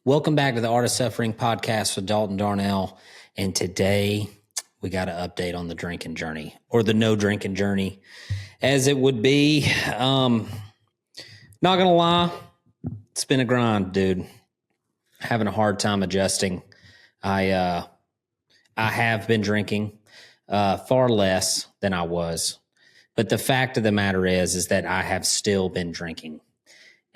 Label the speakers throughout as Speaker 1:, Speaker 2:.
Speaker 1: Welcome back to the Art of Suffering podcast with Dalton Darnell. And today we got an update on the drinking journey, or the no drinking journey, as it would be. Not going to lie, it's been a grind, dude. Having a hard time adjusting. I have been drinking far less than I was. But the fact of the matter is that I have still been drinking.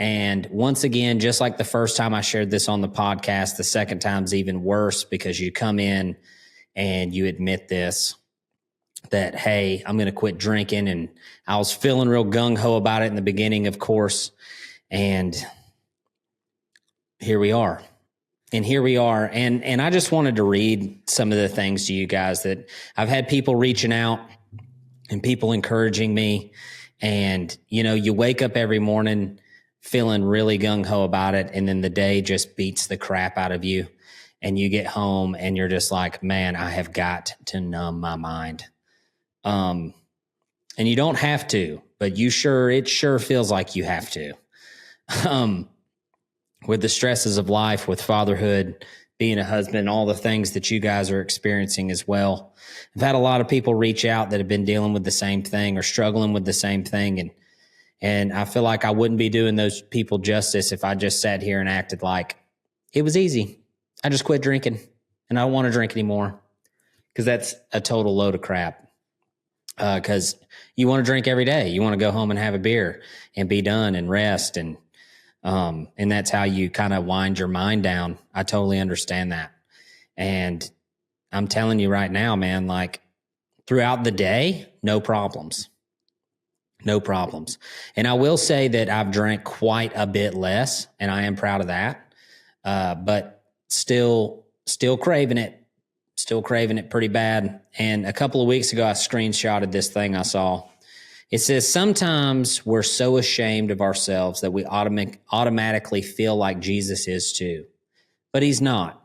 Speaker 1: And once again, just like the first time I shared this on the podcast, the second time's even worse because you come in and you admit this, that, hey, I'm going to quit drinking. And I was feeling real gung-ho about it in the beginning, of course. And here we are. And I just wanted to read some of the things to you guys that I've had people reaching out and people encouraging me. And, you know, you wake up every morning feeling really gung-ho about it, and then the day just beats the crap out of you, and you get home and you're just like, man, I have got to numb my mind. And you don't have to, but it sure feels like you have to. With the stresses of life, with fatherhood, being a husband, all the things that you guys are experiencing as well. I've had a lot of people reach out that have been dealing with the same thing or struggling with the same thing, and I feel like I wouldn't be doing those people justice if I just sat here and acted like it was easy. I just quit drinking and I don't want to drink anymore, because that's a total load of crap. Because you want to drink every day. You want to go home and have a beer and be done and rest. And that's how you kind of wind your mind down. I totally understand that. And I'm telling you right now, man, like throughout the day, no problems. No problems. And I will say that I've drank quite a bit less, and I am proud of that. But still craving it. Still craving it pretty bad. And a couple of weeks ago, I screenshotted this thing I saw. It says, sometimes we're so ashamed of ourselves that we automatically feel like Jesus is too. But he's not.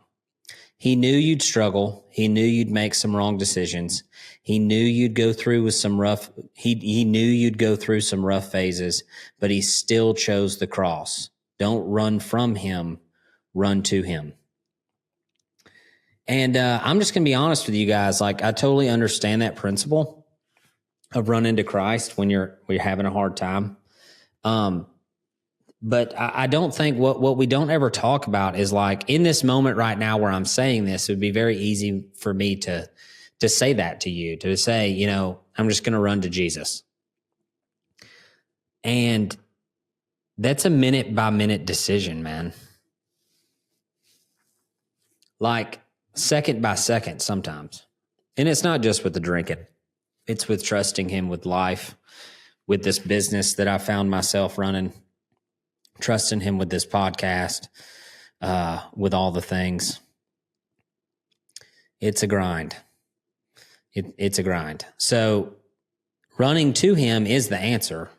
Speaker 1: He knew you'd struggle. He knew you'd make some wrong decisions. He knew you'd go through with some rough, he knew you'd go through some rough phases, but he still chose the cross. Don't run from him, run to him. And I'm just going to be honest with you guys. Like, I totally understand that principle of running to Christ when you're having a hard time. But I don't think what we don't ever talk about is, like, in this moment right now where I'm saying this, it would be very easy for me to say that to you, to say, you know, I'm just going to run to Jesus. And that's a minute by minute decision, man. Like second by second sometimes. And it's not just with the drinking. It's with trusting him with life, with this business that I found myself running, trusting him with this podcast, with all the things. It's a grind. It's a grind. So running to him is the answer,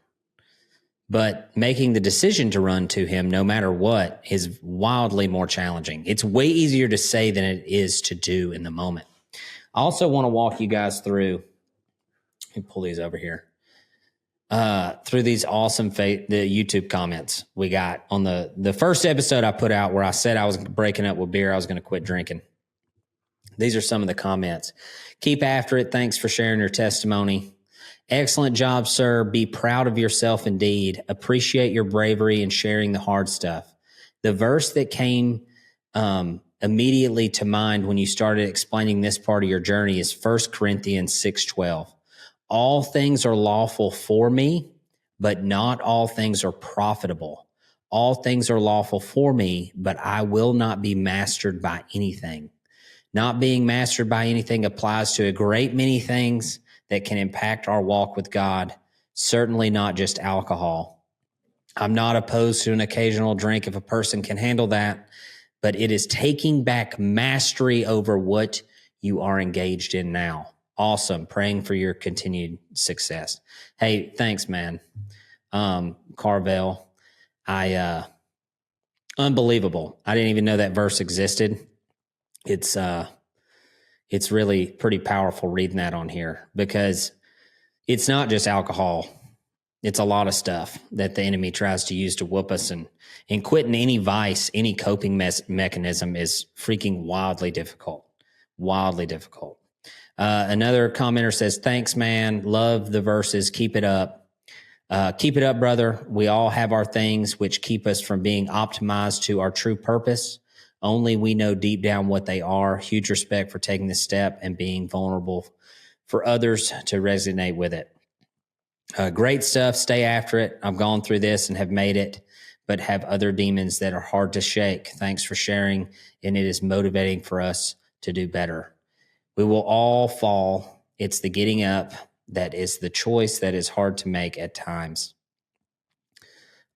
Speaker 1: but making the decision to run to him no matter what is wildly more challenging. It's way easier to say than it is to do in the moment. I also want to walk you guys through, let me pull these over here, through these awesome the YouTube comments we got on the first episode I put out where I said I was breaking up with beer. I was going to quit drinking. These are some of the comments. Keep after it. Thanks for sharing your testimony. Excellent job, sir. Be proud of yourself indeed. Appreciate your bravery in sharing the hard stuff. The verse that came immediately to mind when you started explaining this part of your journey is 1 Corinthians 6:12. All things are lawful for me, but not all things are profitable. All things are lawful for me, but I will not be mastered by anything. Not being mastered by anything applies to a great many things that can impact our walk with God, certainly not just alcohol. I'm not opposed to an occasional drink if a person can handle that, but it is taking back mastery over what you are engaged in now. Awesome. Praying for your continued success. Hey, thanks, man. Carvel, unbelievable. I didn't even know that verse existed. It's really pretty powerful reading that on here, because it's not just alcohol. It's a lot of stuff that the enemy tries to use to whoop us, and quitting any vice, any coping mechanism is freaking wildly difficult. Wildly difficult. Another commenter says, thanks, man. Love the verses. Keep it up. Keep it up, brother. We all have our things which keep us from being optimized to our true purpose. Only we know deep down what they are. Huge respect for taking this step and being vulnerable for others to resonate with it. Great stuff. Stay after it. I've gone through this and have made it, but have other demons that are hard to shake. Thanks for sharing, and it is motivating for us to do better. We will all fall. It's the getting up that is the choice that is hard to make at times.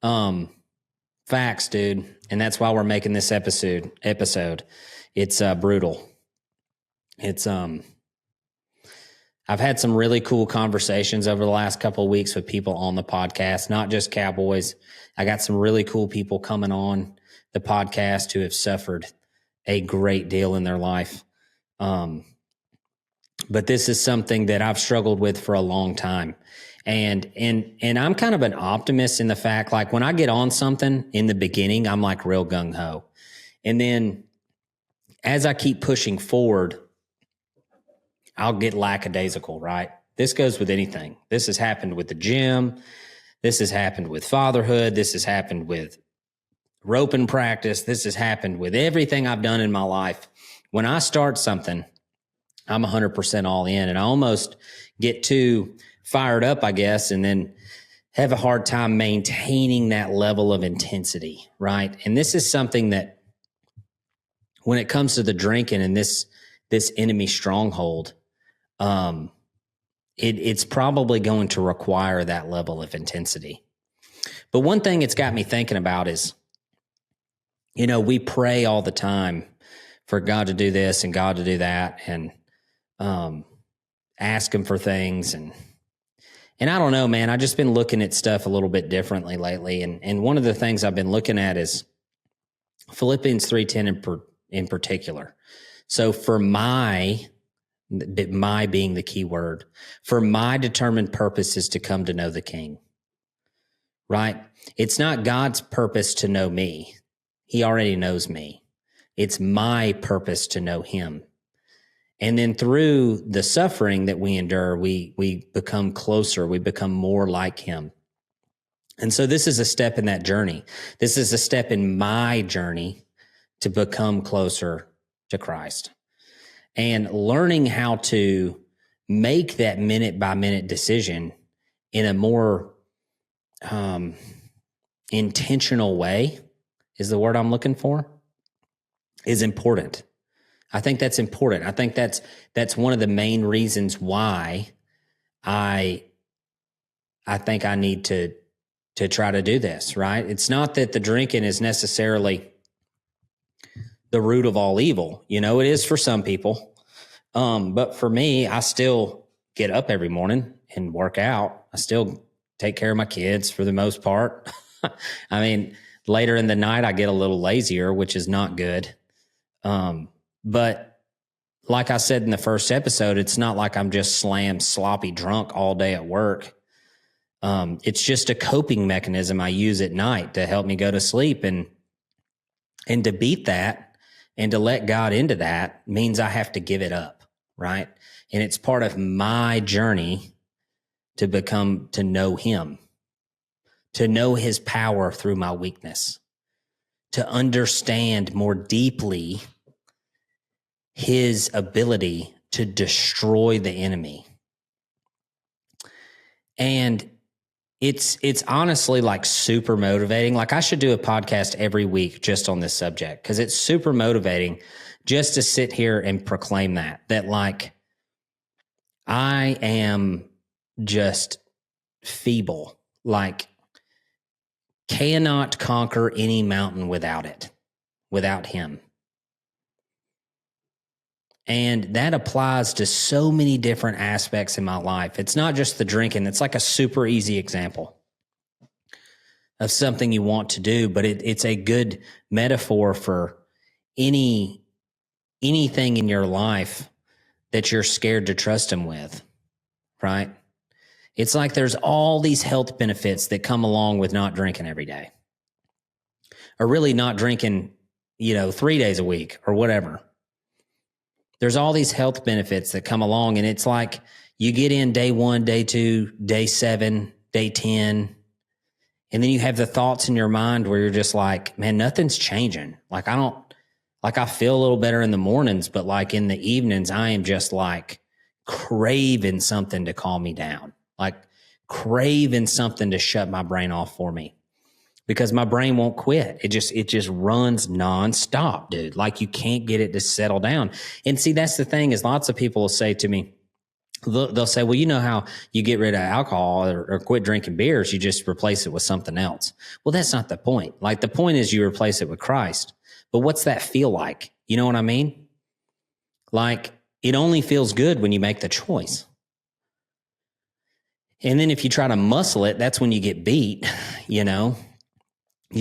Speaker 1: Facts, dude. And that's why we're making this episode. It's brutal. It's I've had some really cool conversations over the last couple of weeks with people on the podcast, not just cowboys. I got some really cool people coming on the podcast who have suffered a great deal in their life. But this is something that I've struggled with for a long time. And I'm kind of an optimist in the fact, like when I get on something in the beginning, I'm like real gung ho. And then as I keep pushing forward, I'll get lackadaisical, right? This goes with anything. This has happened with the gym. This has happened with fatherhood. This has happened with roping practice. This has happened with everything I've done in my life. When I start something, I'm 100% all in, and I almost get too fired up, I guess, and then have a hard time maintaining that level of intensity, right? And this is something that when it comes to the drinking and this enemy stronghold, it's probably going to require that level of intensity. But one thing it's got me thinking about is, we pray all the time for God to do this and God to do that, and ask him for things. And I don't know, man, I've just been looking at stuff a little bit differently lately. And one of the things I've been looking at is Philippians 3:10 in particular. So for my being the key word, for my determined purpose is to come to know the King, right? It's not God's purpose to know me. He already knows me. It's my purpose to know him. And then through the suffering that we endure, we become closer. We become more like him. And so this is a step in that journey. This is a step in my journey to become closer to Christ. And learning how to make that minute by minute decision in a more intentional way is the word I'm looking for, is important. I think that's important. I think that's one of the main reasons why I think I need to try to do this, right? It's not that the drinking is necessarily the root of all evil. It is for some people. But for me, I still get up every morning and work out. I still take care of my kids for the most part. I mean, later in the night, I get a little lazier, which is not good. But like I said in the first episode, it's not like I'm just slammed sloppy drunk all day at work. It's just a coping mechanism I use at night to help me go to sleep. And to beat that and to let God into that means I have to give it up, right? And it's part of my journey to know him, to know his power through my weakness, to understand more deeply his ability to destroy the enemy. And it's honestly like super motivating. Like I should do a podcast every week just on this subject, because it's super motivating just to sit here and proclaim that like I am just feeble, like cannot conquer any mountain without him. And that applies to so many different aspects in my life. It's not just the drinking. It's like a super easy example of something you want to do, but it's a good metaphor for anything in your life that you're scared to trust him with, right? It's like there's all these health benefits that come along with not drinking every day, or really not drinking, 3 days a week or whatever. There's all these health benefits that come along, and it's like you get in day 1, day 2, day 7, day 10, and then you have the thoughts in your mind where you're just like, man, nothing's changing. Like I feel a little better in the mornings, but like in the evenings, I am just like craving something to calm me down, like craving something to shut my brain off for me, because my brain won't quit. It just runs nonstop, dude. Like you can't get it to settle down. And see, that's the thing, is lots of people will say to me, they'll say, well, you know how you get rid of alcohol or quit drinking beers, you just replace it with something else. Well, that's not the point. Like the point is you replace it with Christ. But what's that feel like? You know what I mean? Like it only feels good when you make the choice. And then if you try to muscle it, that's when you get beat, You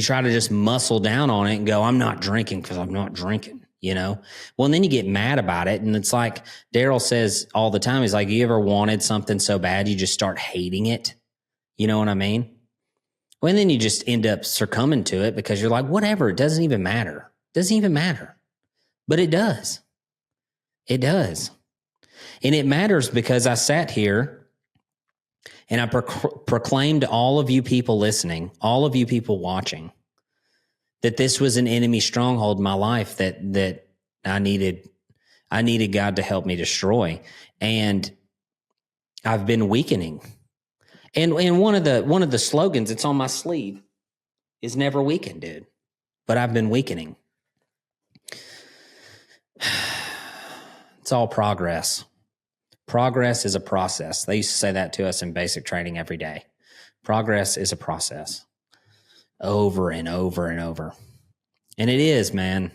Speaker 1: try to just muscle down on it and go, I'm not drinking because I'm not drinking, Well, and then you get mad about it. And it's like Daryl says all the time, he's like, you ever wanted something so bad you just start hating it? You know what I mean? Well, and then you just end up succumbing to it because you're like, whatever, it doesn't even matter. It doesn't even matter. But it does. It does. And it matters because I sat here and I proclaimed to all of you people listening, all of you people watching, that this was an enemy stronghold in my life that I needed God to help me destroy. And I've been weakening. And one of the slogans, it's on my sleeve, is never weaken, dude. But I've been weakening. It's all progress. Progress is a process. They used to say that to us in basic training every day. Progress is a process. Over and over and over. And it is, man.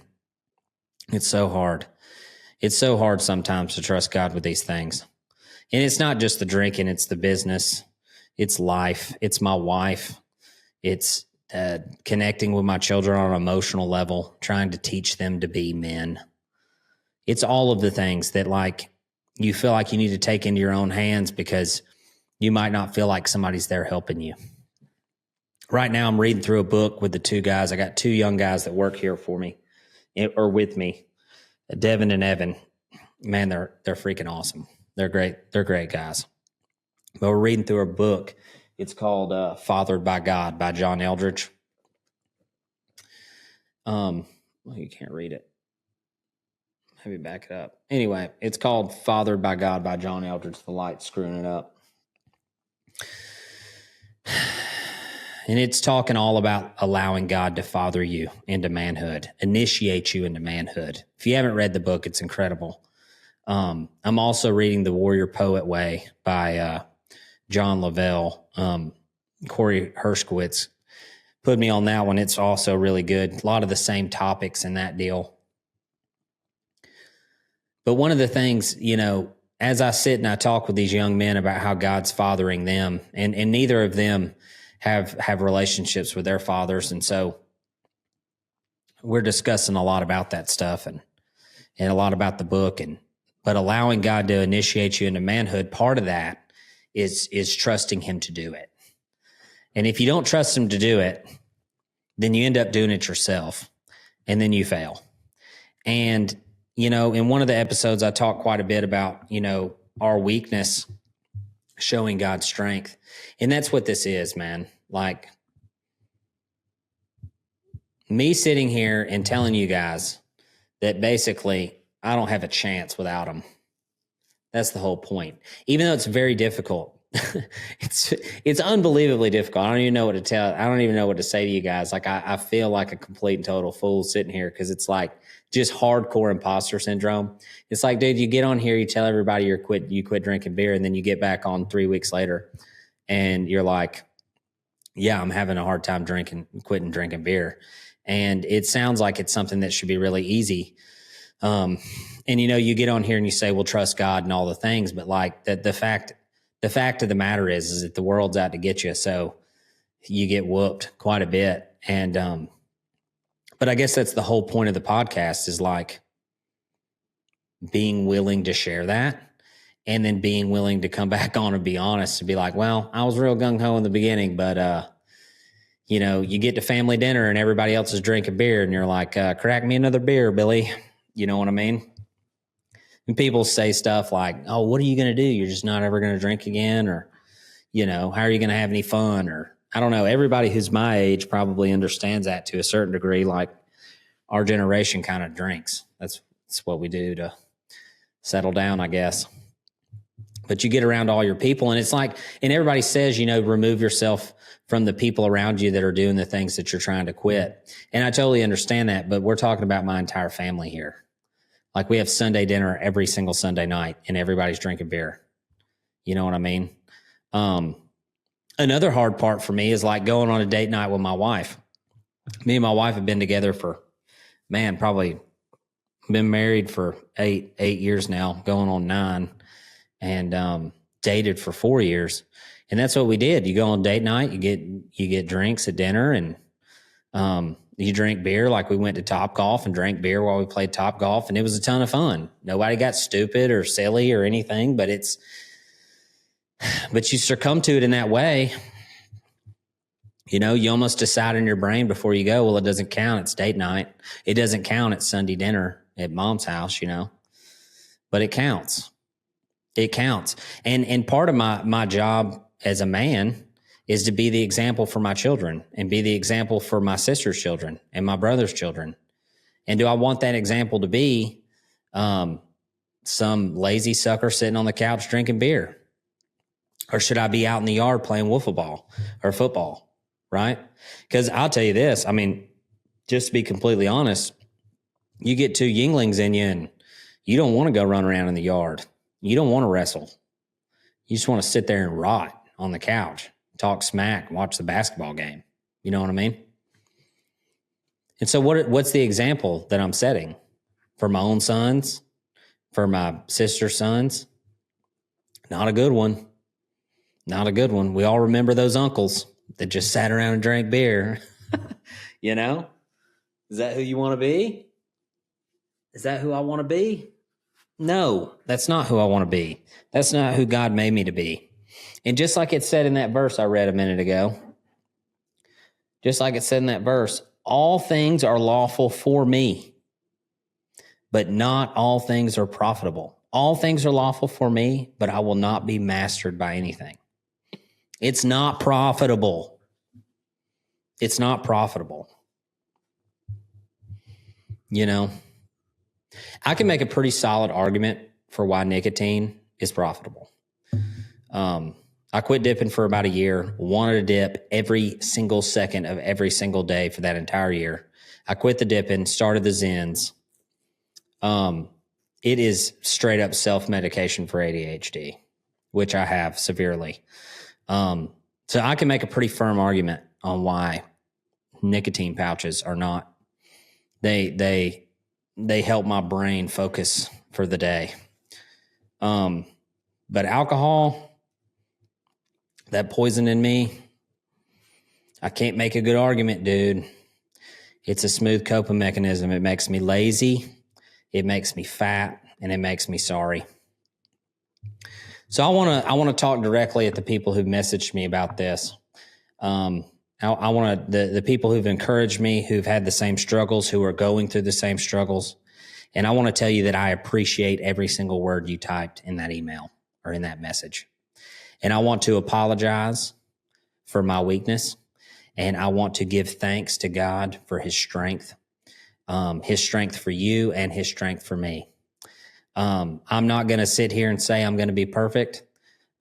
Speaker 1: It's so hard. It's so hard sometimes to trust God with these things. And it's not just the drinking, it's the business, it's life, it's my wife, it's connecting with my children on an emotional level, trying to teach them to be men. It's all of the things that like you feel like you need to take into your own hands because you might not feel like somebody's there helping you. Right now, I'm reading through a book with the 2 guys. I got 2 young guys that work here for me or with me, Devin and Evan. Man, they're freaking awesome. They're great. They're great guys. But we're reading through a book. It's called Fathered by God by John Eldredge. Well, you can't read it. Maybe back it up. Anyway, it's called Fathered by God by John Eldredge. The light's screwing it up. And it's talking all about allowing God to father you into manhood, initiate you into manhood. If you haven't read the book, it's incredible. I'm also reading The Warrior Poet Way by John Lavelle. Corey Hershkowitz put me on that one. It's also really good. A lot of the same topics in that deal. But one of the things, as I sit and I talk with these young men about how God's fathering them, and neither of them have relationships with their fathers. And so we're discussing a lot about that stuff and a lot about the book. But allowing God to initiate you into manhood, part of that is trusting him to do it. And if you don't trust him to do it, then you end up doing it yourself and then you fail. And, in one of the episodes, I talked quite a bit about, our weakness showing God's strength. And that's what this is, man. Like me sitting here and telling you guys that basically I don't have a chance without him. That's the whole point. Even though it's very difficult, it's unbelievably difficult. I don't even know what to tell. I don't even know what to say to you guys. Like I feel like a complete and total fool sitting here because it's like just hardcore imposter syndrome. It's like, dude, you get on here, you tell everybody you quit drinking beer, and then you get back on 3 weeks later, and you're like, yeah, I'm having a hard time quitting drinking beer, and it sounds like it's something that should be really easy. And you get on here and you say, well, trust God and all the things, but like the fact of the matter is that the world's out to get you. So you get whooped quite a bit. And, but I guess that's the whole point of the podcast is like being willing to share that and then being willing to come back on and be honest and be like, well, I was real gung-ho in the beginning, but you get to family dinner and everybody else is drinking beer and you're like, crack me another beer, Billy. You know what I mean? And people say stuff like, oh, what are you going to do? You're just not ever going to drink again? Or, how are you going to have any fun? Or I don't know. Everybody who's my age probably understands that to a certain degree. Like our generation kind of drinks. That's what we do to settle down, I guess. But you get around all your people and it's like, and everybody says, remove yourself from the people around you that are doing the things that you're trying to quit. And I totally understand that, but we're talking about my entire family here. Like we have Sunday dinner every single Sunday night and everybody's drinking beer. You know what I mean? Another hard part for me is like going on a date night with my wife. Me and my wife have been together for, probably been married for eight years now, going on 9, and dated for 4 years. And that's what we did. You go on date night, you get drinks at dinner, and you drink beer. Like we went to Top Golf and drank beer while we played Top Golf, and it was a ton of fun. Nobody got stupid or silly or anything, but you succumb to it in that way. You almost decide in your brain before you go, well, it doesn't count. It's date night. It doesn't count at Sunday dinner at mom's house, but it counts. It counts. And part of my job as a man is to be the example for my children and be the example for my sister's children and my brother's children. And do I want that example to be some lazy sucker sitting on the couch drinking beer? Or should I be out in the yard playing wiffle ball or football, right? Because I'll tell you this, just to be completely honest, you get 2 Yinglings in you and you don't want to go run around in the yard. You don't want to wrestle. You just want to sit there and rot on the couch, talk smack, watch the basketball game. You know what I mean? And so what's the example that I'm setting for my own sons, for my sister's sons? Not a good one. Not a good one. We all remember those uncles that just sat around and drank beer. Is that who you want to be? Is that who I want to be? No, that's not who I want to be. That's not who God made me to be. And just like it said in that verse I read a minute ago, all things are lawful for me, but not all things are profitable. All things are lawful for me, but I will not be mastered by anything. It's not profitable. It's not profitable. I can make a pretty solid argument for why nicotine is profitable. I quit dipping for about a year, wanted to dip every single second of every single day for that entire year. I quit the dipping, started the Zens. It is straight up self-medication for ADHD, which I have severely. So I can make a pretty firm argument on why nicotine pouches are not, they help my brain focus for the day. But alcohol, that poison in me, I can't make a good argument, dude. It's a smooth coping mechanism. It makes me lazy, it makes me fat, and it makes me sorry. So I want to talk directly at the people who've messaged me about this. I want the people who've encouraged me, who've had the same struggles, who are going through the same struggles. And I want to tell you that I appreciate every single word you typed in that email or in that message. And I want to apologize for my weakness. And I want to give thanks to God for his strength for you and his strength for me. I'm not going to sit here and say I'm going to be perfect,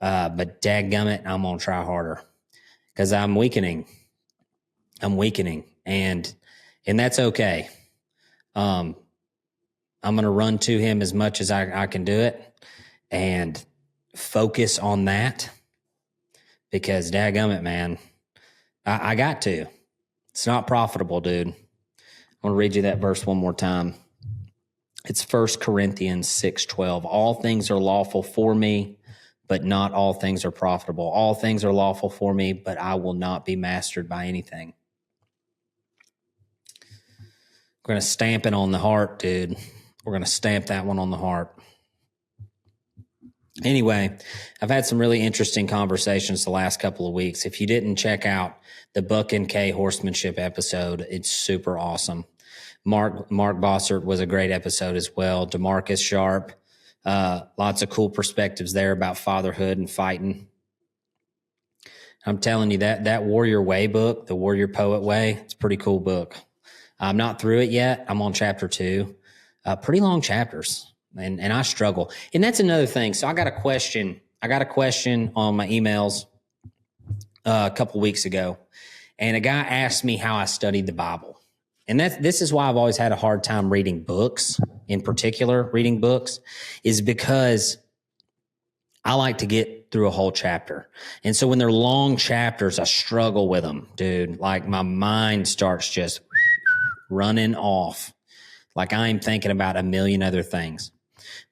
Speaker 1: but dadgummit, I'm going to try harder because I'm weakening. And that's okay. I'm going to run to him as much as I can do it and focus on that because dadgummit, man, I got to. It's not profitable, dude. I want to read you that verse one more time. It's 1 Corinthians 6:12. All things are lawful for me, but not all things are profitable. All things are lawful for me, but I will not be mastered by anything. We're going to stamp it on the heart, dude. We're going to stamp that one on the heart. Anyway, I've had some really interesting conversations the last couple of weeks. If you didn't check out the Buck and K horsemanship episode, it's super awesome. Mark Bossert was a great episode as well. DeMarcus Sharp, lots of cool perspectives there about fatherhood and fighting. I'm telling you, that Warrior Way book, the Warrior Poet Way, it's a pretty cool book. I'm not through it yet. I'm on chapter 2. Pretty long chapters, and I struggle. And that's another thing. So I got a question on my emails a couple weeks ago, and a guy asked me how I studied the Bible. And this is why I've always had a hard time reading books, in particular, reading books, is because I like to get through a whole chapter. And so when they're long chapters, I struggle with them, dude. Like my mind starts just running off. Like I'm thinking about a million other things.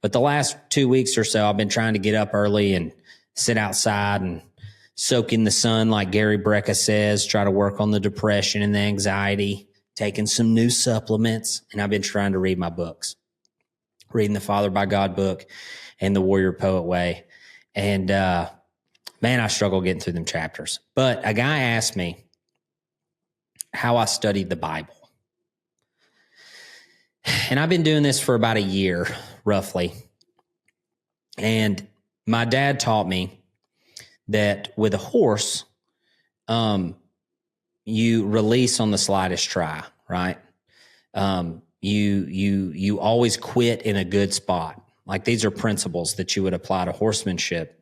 Speaker 1: But the last 2 weeks or so, I've been trying to get up early and sit outside and soak in the sun, like Gary Brecka says, try to work on the depression and the anxiety, taking some new supplements. And I've been trying to read my books, reading the Father by God book and the Warrior Poet Way. And man, I struggle getting through them chapters. But a guy asked me how I studied the Bible. And I've been doing this for about a year, roughly. And my dad taught me that with a horse, you release on the slightest try, right? You always quit in a good spot. Like these are principles that you would apply to horsemanship.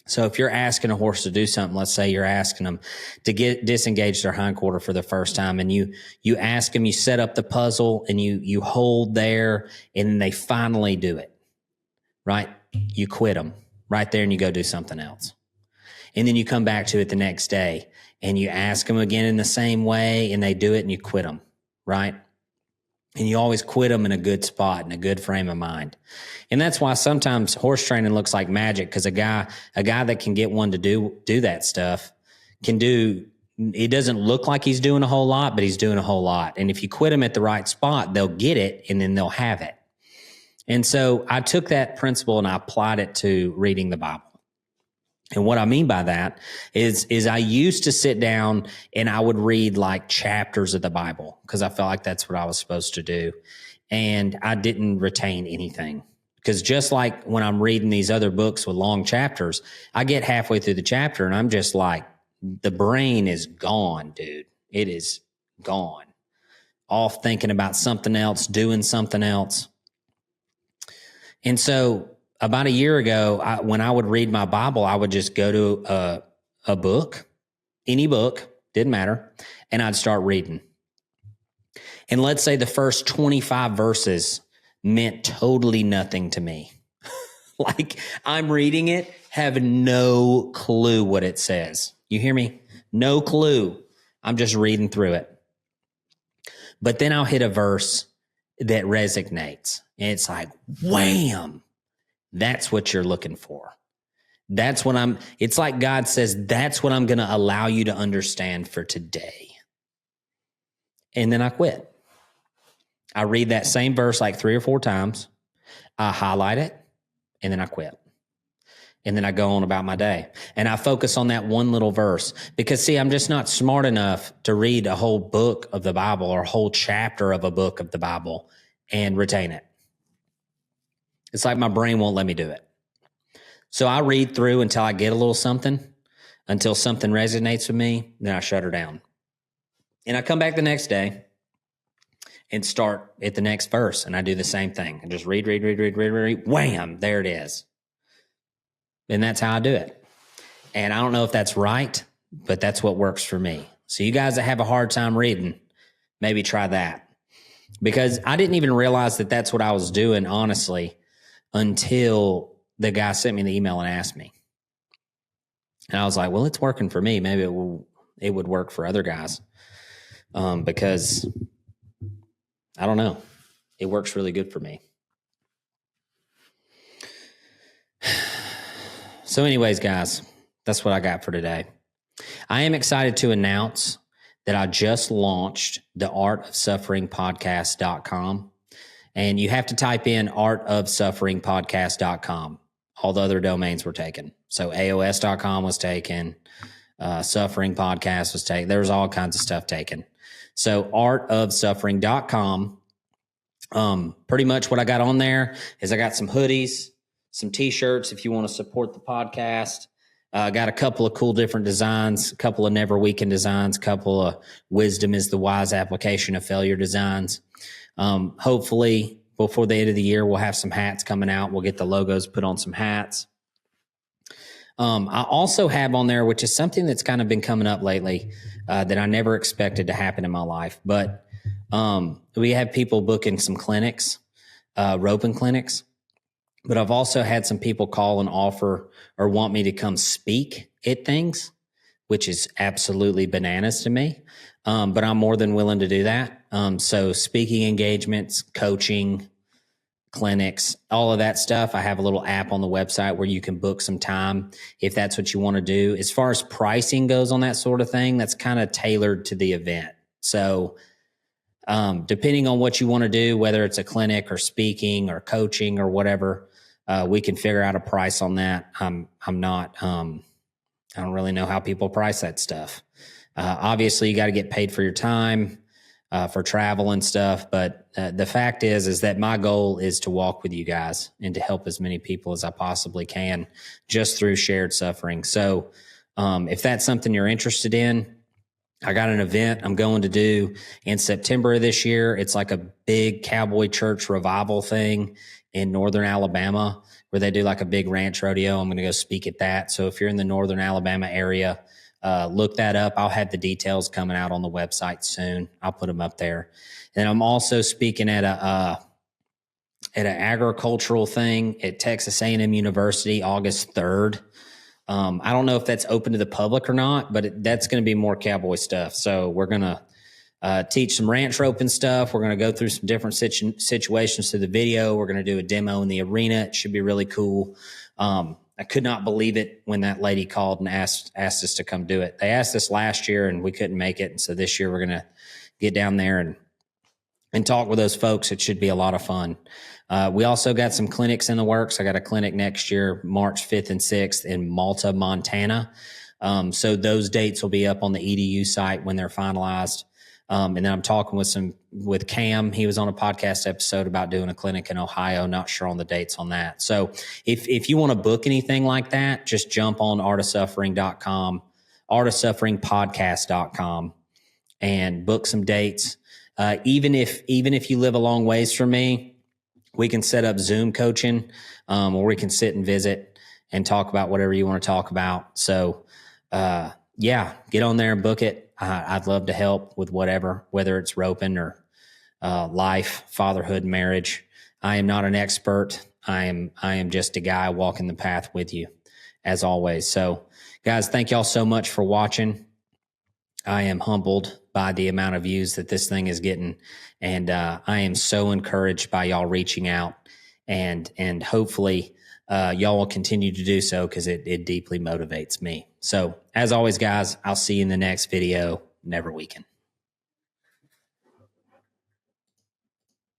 Speaker 1: So if you're asking a horse to do something, let's say you're asking them to disengage their hindquarter for the first time, and you ask them, you set up the puzzle, and you hold there, and then they finally do it, right? You quit them right there, and you go do something else. And then you come back to it the next day, and you ask them again in the same way, and they do it, and you quit them, right? And you always quit them in a good spot, in a good frame of mind. And that's why sometimes horse training looks like magic, because a guy that can get one to do that stuff can do, it doesn't look like he's doing a whole lot, but he's doing a whole lot. And if you quit them at the right spot, they'll get it, and then they'll have it. And so I took that principle and I applied it to reading the Bible. And what I mean by that is I used to sit down and I would read like chapters of the Bible because I felt like that's what I was supposed to do. And I didn't retain anything, because just like when I'm reading these other books with long chapters, I get halfway through the chapter and I'm just like, the brain is gone, dude. It is gone. Off thinking about something else, doing something else. And so about a year ago, when I would read my Bible, I would just go to a book, any book, didn't matter, and I'd start reading. And let's say the first 25 verses meant totally nothing to me. Like I'm reading it, have no clue what it says. You hear me? No clue. I'm just reading through it. But then I'll hit a verse that resonates, and it's like, wham! That's what you're looking for. That's what it's like God says, that's what I'm going to allow you to understand for today. And then I quit. I read that same verse like 3 or 4 times. I highlight it, and then I quit. And then I go on about my day. And I focus on that one little verse. Because, see, I'm just not smart enough to read a whole book of the Bible or a whole chapter of a book of the Bible and retain it. It's like my brain won't let me do it. So I read through until I get a little something, until something resonates with me, then I shut her down. And I come back the next day and start at the next verse, and I do the same thing. I just read, wham, there it is. And that's how I do it. And I don't know if that's right, but that's what works for me. So you guys that have a hard time reading, maybe try that. Because I didn't even realize that that's what I was doing, honestly, until the guy sent me the email and asked me. And I was like, well, it's working for me. Maybe it would work for other guys. Because I don't know. It works really good for me. So anyways, guys, that's what I got for today. I am excited to announce that I just launched the artofsufferingpodcast.com. And you have to type in artofsufferingpodcast.com. all the other domains were taken. So AOS.com was taken. Suffering Podcast was taken. There was all kinds of stuff taken. So artofsuffering.com. Pretty much what I got on there is I got some hoodies, some t-shirts if you want to support the podcast. Got a couple of cool different designs, a couple of Never Weaken designs, a couple of Wisdom is the Wise Application of Failure designs. Hopefully before the end of the year, we'll have some hats coming out. We'll get the logos put on some hats. I also have on there, which is something that's kind of been coming up lately that I never expected to happen in my life, but we have people booking some clinics, roping clinics, but I've also had some people call and offer or want me to come speak at things, which is absolutely bananas to me. But I'm more than willing to do that. So speaking engagements, coaching, clinics, all of that stuff. I have a little app on the website where you can book some time if that's what you want to do. As far as pricing goes on that sort of thing, that's kind of tailored to the event. So depending on what you want to do, whether it's a clinic or speaking or coaching or whatever, we can figure out a price on that. I don't really know how people price that stuff. Obviously you got to get paid for your time, for travel and stuff. But the fact is that my goal is to walk with you guys and to help as many people as I possibly can just through shared suffering. So if that's something you're interested in, I got an event I'm going to do in September of this year. It's like a big cowboy church revival thing in northern Alabama where they do like a big ranch rodeo. I'm going to go speak at that. So if you're in the northern Alabama area, look that up. I'll have the details coming out on the website soon. I'll put them up there. And I'm also speaking at an agricultural thing at Texas A&M University, August 3rd. I don't know if that's open to the public or not, but that's going to be more cowboy stuff. So we're going to teach some ranch roping stuff. We're going to go through some different situations through the video. We're going to do a demo in the arena. It should be really cool. I could not believe it when that lady called and asked us to come do it. They asked us last year and we couldn't make it. And so this year we're going to get down there and talk with those folks. It should be a lot of fun. We also got some clinics in the works. I got a clinic next year, March 5th and 6th in Malta, Montana. So those dates will be up on the EDU site when they're finalized. And then I'm talking with Cam. He was on a podcast episode about doing a clinic in Ohio. Not sure on the dates on that. So if you want to book anything like that, just jump on artofsuffering.com, artofsufferingpodcast.com and book some dates. Even if you live a long ways from me, we can set up Zoom coaching, or we can sit and visit and talk about whatever you want to talk about. So, get on there and book it. I'd love to help with whatever, whether it's roping or life, fatherhood, marriage. I am not an expert. I am just a guy walking the path with you, as always. So, guys, thank y'all so much for watching. I am humbled by the amount of views that this thing is getting. And I am so encouraged by y'all reaching out and hopefully y'all will continue to do so because it deeply motivates me. So as always, guys, I'll see you in the next video. Never weaken.